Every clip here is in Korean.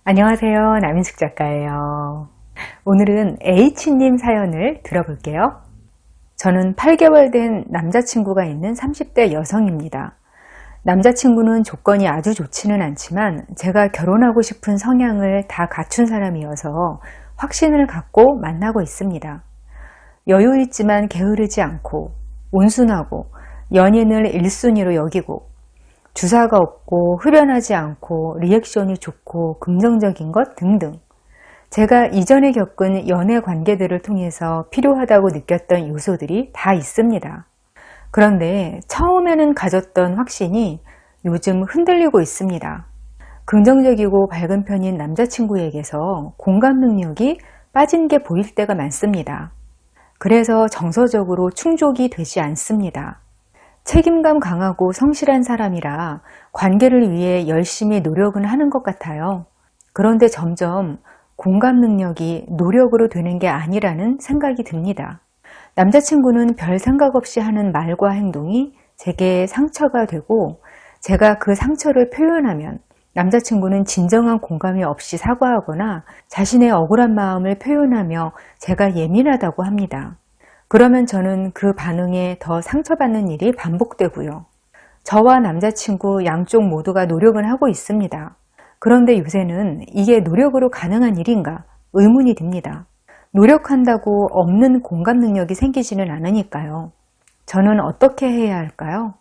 안녕하세요. 남인숙 작가예요. 오늘은 H님 사연을 들어볼게요. 저는 8개월 된 남자친구가 있는 30대 여성입니다. 남자친구는 조건이 아주 좋지는 않지만 제가 결혼하고 싶은 성향을 다 갖춘 사람이어서 확신을 갖고 만나고 있습니다. 여유 있지만 게으르지 않고 온순하고 연인을 1순위로 여기고 주사가 없고 흡연하지 않고 리액션이 좋고 긍정적인 것 등등. 제가 이전에 겪은 연애 관계들을 통해서 필요하다고 느꼈던 요소들이 다 있습니다. 그런데 처음에는 가졌던 확신이 요즘 흔들리고 있습니다. 긍정적이고 밝은 편인 남자친구에게서 공감 능력이 빠진 게 보일 때가 많습니다. 그래서 정서적으로 충족이 되지 않습니다. 책임감 강하고 성실한 사람이라 관계를 위해 열심히 노력은 하는 것 같아요. 그런데 점점 공감 능력이 노력으로 되는 게 아니라는 생각이 듭니다. 남자친구는 별 생각 없이 하는 말과 행동이 제게 상처가 되고 제가 그 상처를 표현하면 남자친구는 진정한 공감이 없이 사과하거나 자신의 억울한 마음을 표현하며 제가 예민하다고 합니다. 그러면 저는 그 반응에 더 상처받는 일이 반복되고요. 저와 남자친구 양쪽 모두가 노력을 하고 있습니다. 그런데 요새는 이게 노력으로 가능한 일인가 의문이 듭니다. 노력한다고 없는 공감 능력이 생기지는 않으니까요. 저는 어떻게 해야 할까요?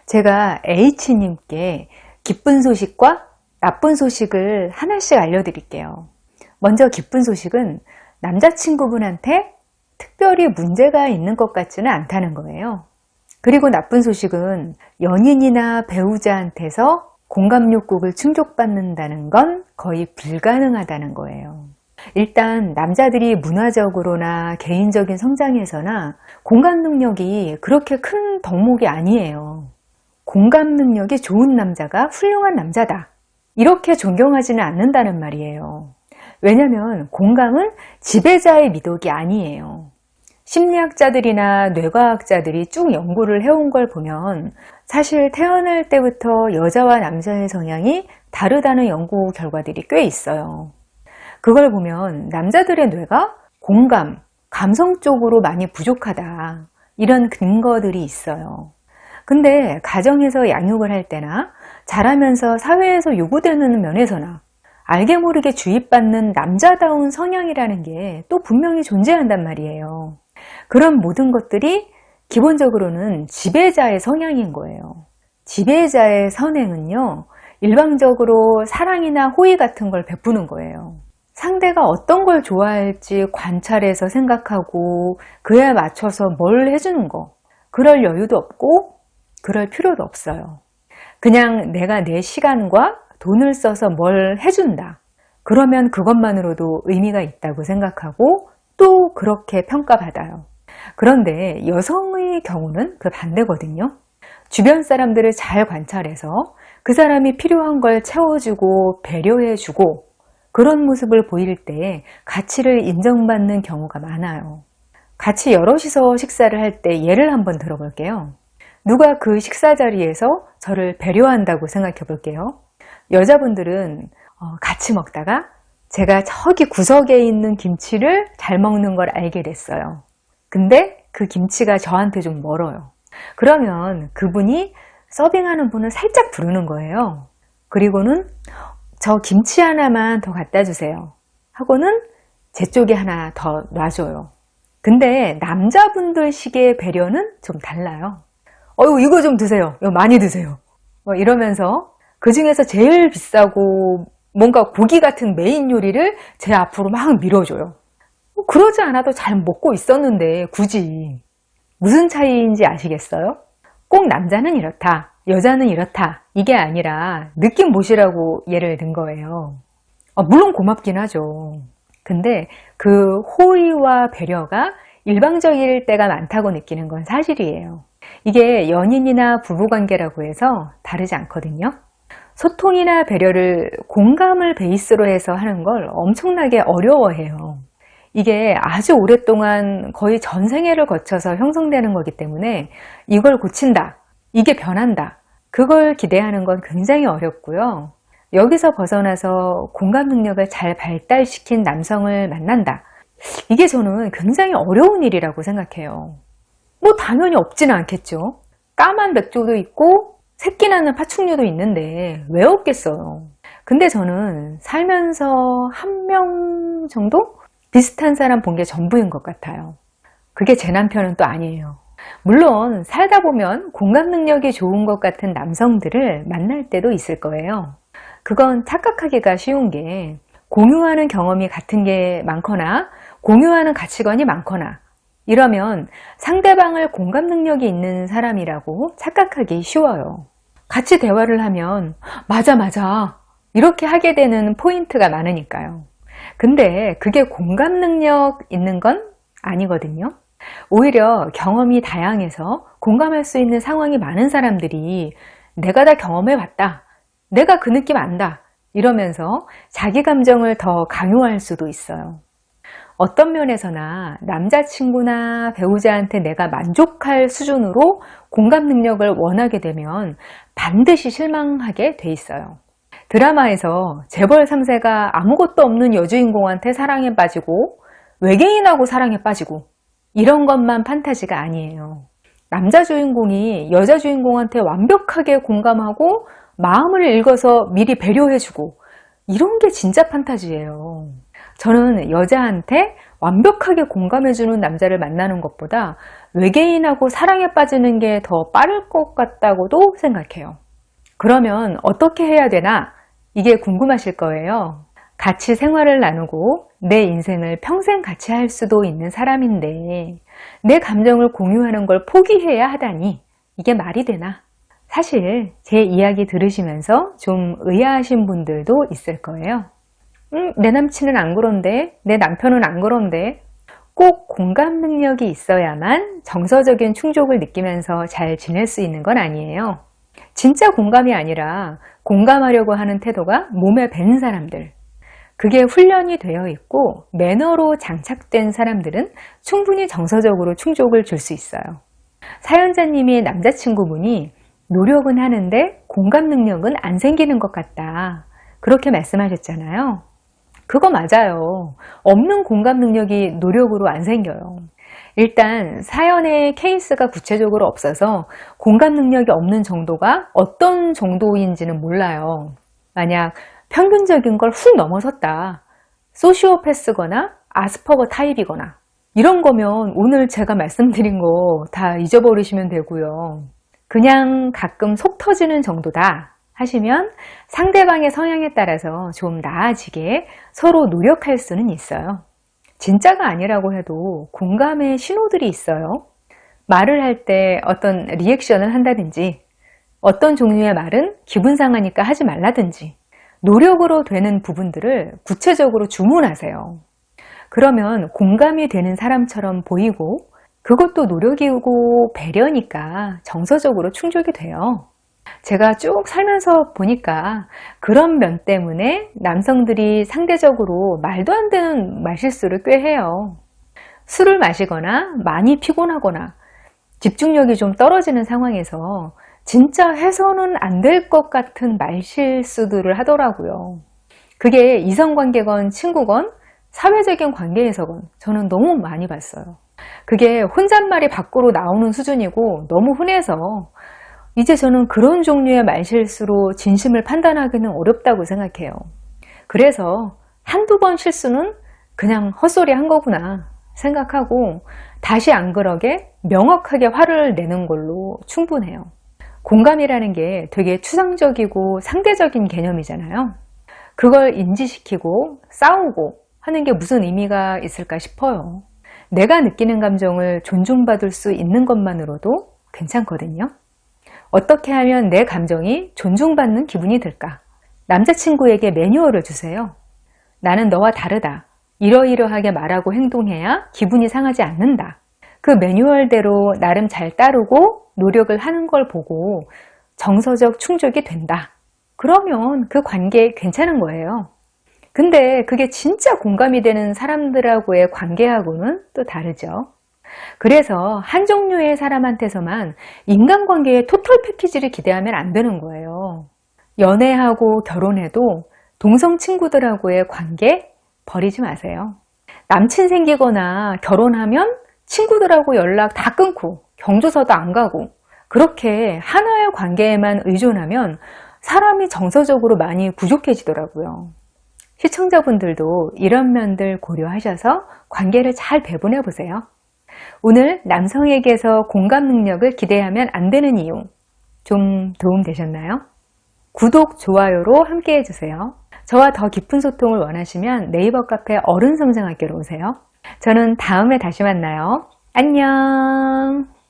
제가 H님께 기쁜 소식과 나쁜 소식을 하나씩 알려드릴게요. 먼저 기쁜 소식은 남자친구분한테 특별히 문제가 있는 것 같지는 않다는 거예요. 그리고 나쁜 소식은 연인이나 배우자한테서 공감 욕구를 충족받는다는 건 거의 불가능하다는 거예요. 일단 남자들이 문화적으로나 개인적인 성장에서나 공감 능력이 그렇게 큰 덕목이 아니에요. 공감 능력이 좋은 남자가 훌륭한 남자다. 이렇게 존경하지는 않는다는 말이에요. 왜냐하면 공감은 지배자의 미덕이 아니에요. 심리학자들이나 뇌과학자들이 쭉 연구를 해온 걸 보면 사실 태어날 때부터 여자와 남자의 성향이 다르다는 연구 결과들이 꽤 있어요. 그걸 보면 남자들의 뇌가 공감, 감성 쪽으로 많이 부족하다. 이런 근거들이 있어요. 근데 가정에서 양육을 할 때나 자라면서 사회에서 요구되는 면에서나 알게 모르게 주입받는 남자다운 성향이라는 게 또 분명히 존재한단 말이에요. 그런 모든 것들이 기본적으로는 지배자의 성향인 거예요. 지배자의 선행은요, 일방적으로 사랑이나 호의 같은 걸 베푸는 거예요. 상대가 어떤 걸 좋아할지 관찰해서 생각하고 그에 맞춰서 뭘 해주는 거. 그럴 여유도 없고 그럴 필요도 없어요. 그냥 내가 내 시간과 돈을 써서 뭘 해준다. 그러면 그것만으로도 의미가 있다고 생각하고 또 그렇게 평가받아요. 그런데 여성의 경우는 그 반대거든요. 주변 사람들을 잘 관찰해서 그 사람이 필요한 걸 채워주고 배려해주고 그런 모습을 보일 때 가치를 인정받는 경우가 많아요. 같이 여럿이서 식사를 할 때 예를 한번 들어볼게요. 누가 그 식사 자리에서 저를 배려한다고 생각해 볼게요. 여자분들은 같이 먹다가 제가 저기 구석에 있는 김치를 잘 먹는 걸 알게 됐어요. 근데 그 김치가 저한테 좀 멀어요. 그러면 그분이 서빙하는 분을 살짝 부르는 거예요. 그리고는 저 김치 하나만 더 갖다 주세요. 하고는 제 쪽에 하나 더 놔줘요. 근데 남자분들 식의 배려는 좀 달라요. 이거 좀 드세요. 이거 많이 드세요. 이러면서 그 중에서 제일 비싸고 뭔가 고기 같은 메인 요리를 제 앞으로 막 밀어줘요. 그러지 않아도 잘 먹고 있었는데 굳이. 무슨 차이인지 아시겠어요? 꼭 남자는 이렇다, 여자는 이렇다 이게 아니라 느낌 보시라고 예를 든 거예요. 물론 고맙긴 하죠. 근데 그 호의와 배려가 일방적일 때가 많다고 느끼는 건 사실이에요. 이게 연인이나 부부관계라고 해서 다르지 않거든요. 소통이나 배려를 공감을 베이스로 해서 하는 걸 엄청나게 어려워해요. 이게 아주 오랫동안 거의 전생애를 거쳐서 형성되는 거기 때문에 이걸 고친다, 이게 변한다, 그걸 기대하는 건 굉장히 어렵고요. 여기서 벗어나서 공감 능력을 잘 발달시킨 남성을 만난다. 이게 저는 굉장히 어려운 일이라고 생각해요. 뭐 당연히 없지는 않겠죠. 까만 백조도 있고 새끼 나는 파충류도 있는데 왜 없겠어요. 근데 저는 살면서 한 명 정도 비슷한 사람 본 게 전부인 것 같아요. 그게 제 남편은 또 아니에요. 물론 살다 보면 공감 능력이 좋은 것 같은 남성들을 만날 때도 있을 거예요. 그건 착각하기가 쉬운 게 공유하는 경험이 같은 게 많거나 공유하는 가치관이 많거나 이러면 상대방을 공감 능력이 있는 사람이라고 착각하기 쉬워요. 같이 대화를 하면 맞아 이렇게 하게 되는 포인트가 많으니까요. 근데 그게 공감 능력 있는 건 아니거든요. 오히려 경험이 다양해서 공감할 수 있는 상황이 많은 사람들이 내가 다 경험해봤다, 내가 그 느낌 안다 이러면서 자기 감정을 더 강요할 수도 있어요. 어떤 면에서나 남자친구나 배우자한테 내가 만족할 수준으로 공감 능력을 원하게 되면 반드시 실망하게 돼 있어요. 드라마에서 재벌 3세가 아무것도 없는 여주인공한테 사랑에 빠지고 외계인하고 사랑에 빠지고 이런 것만 판타지가 아니에요. 남자 주인공이 여자 주인공한테 완벽하게 공감하고 마음을 읽어서 미리 배려해주고 이런 게 진짜 판타지예요. 저는 여자한테 완벽하게 공감해주는 남자를 만나는 것보다 외계인하고 사랑에 빠지는 게 더 빠를 것 같다고도 생각해요. 그러면 어떻게 해야 되나? 이게 궁금하실 거예요. 같이 생활을 나누고 내 인생을 평생 같이 할 수도 있는 사람인데 내 감정을 공유하는 걸 포기해야 하다니 이게 말이 되나? 사실 제 이야기 들으시면서 좀 의아하신 분들도 있을 거예요. 내 남친은 안 그런데, 내 남편은 안 그런데. 꼭 공감 능력이 있어야만 정서적인 충족을 느끼면서 잘 지낼 수 있는 건 아니에요. 진짜 공감이 아니라 공감하려고 하는 태도가 몸에 밴 사람들, 그게 훈련이 되어 있고 매너로 장착된 사람들은 충분히 정서적으로 충족을 줄 수 있어요. 사연자님의 남자친구분이 노력은 하는데 공감 능력은 안 생기는 것 같다, 그렇게 말씀하셨잖아요. 그거 맞아요. 없는 공감 능력이 노력으로 안 생겨요. 일단 사연의 케이스가 구체적으로 없어서 공감 능력이 없는 정도가 어떤 정도인지는 몰라요. 만약 평균적인 걸 훅 넘어섰다, 소시오패스거나 아스퍼거 타입이거나 이런 거면 오늘 제가 말씀드린 거 다 잊어버리시면 되고요. 그냥 가끔 속 터지는 정도다 하시면 상대방의 성향에 따라서 좀 나아지게 서로 노력할 수는 있어요. 진짜가 아니라고 해도 공감의 신호들이 있어요. 말을 할 때 어떤 리액션을 한다든지, 어떤 종류의 말은 기분 상하니까 하지 말라든지, 노력으로 되는 부분들을 구체적으로 주문하세요. 그러면 공감이 되는 사람처럼 보이고 그것도 노력이고 배려니까 정서적으로 충족이 돼요. 제가 쭉 살면서 보니까 그런 면 때문에 남성들이 상대적으로 말도 안 되는 말실수를 꽤 해요. 술을 마시거나 많이 피곤하거나 집중력이 좀 떨어지는 상황에서 진짜 해서는 안 될 것 같은 말실수들을 하더라고요. 그게 이성관계건 친구건 사회적인 관계에서건 저는 너무 많이 봤어요. 그게 혼잣말이 밖으로 나오는 수준이고 너무 흔해서 이제 저는 그런 종류의 말실수로 진심을 판단하기는 어렵다고 생각해요. 그래서 한두 번 실수는 그냥 헛소리 한 거구나 생각하고 다시 안 그러게 명확하게 화를 내는 걸로 충분해요. 공감이라는 게 되게 추상적이고 상대적인 개념이잖아요. 그걸 인지시키고 싸우고 하는 게 무슨 의미가 있을까 싶어요. 내가 느끼는 감정을 존중받을 수 있는 것만으로도 괜찮거든요. 어떻게 하면 내 감정이 존중받는 기분이 들까? 남자친구에게 매뉴얼을 주세요. 나는 너와 다르다. 이러이러하게 말하고 행동해야 기분이 상하지 않는다. 그 매뉴얼대로 나름 잘 따르고 노력을 하는 걸 보고 정서적 충족이 된다. 그러면 그 관계 괜찮은 거예요. 근데 그게 진짜 공감이 되는 사람들하고의 관계하고는 또 다르죠. 그래서 한 종류의 사람한테서만 인간관계의 토탈 패키지를 기대하면 안 되는 거예요. 연애하고 결혼해도 동성 친구들하고의 관계 버리지 마세요. 남친 생기거나 결혼하면 친구들하고 연락 다 끊고 경조사도 안 가고 그렇게 하나의 관계에만 의존하면 사람이 정서적으로 많이 부족해지더라고요. 시청자분들도 이런 면들 고려하셔서 관계를 잘 배분해 보세요. 오늘 남성에게서 공감 능력을 기대하면 안 되는 이유 좀 도움 되셨나요? 구독, 좋아요로 함께 해주세요. 저와 더 깊은 소통을 원하시면 네이버 카페 어른성장학교로 오세요. 저는 다음에 다시 만나요. 안녕.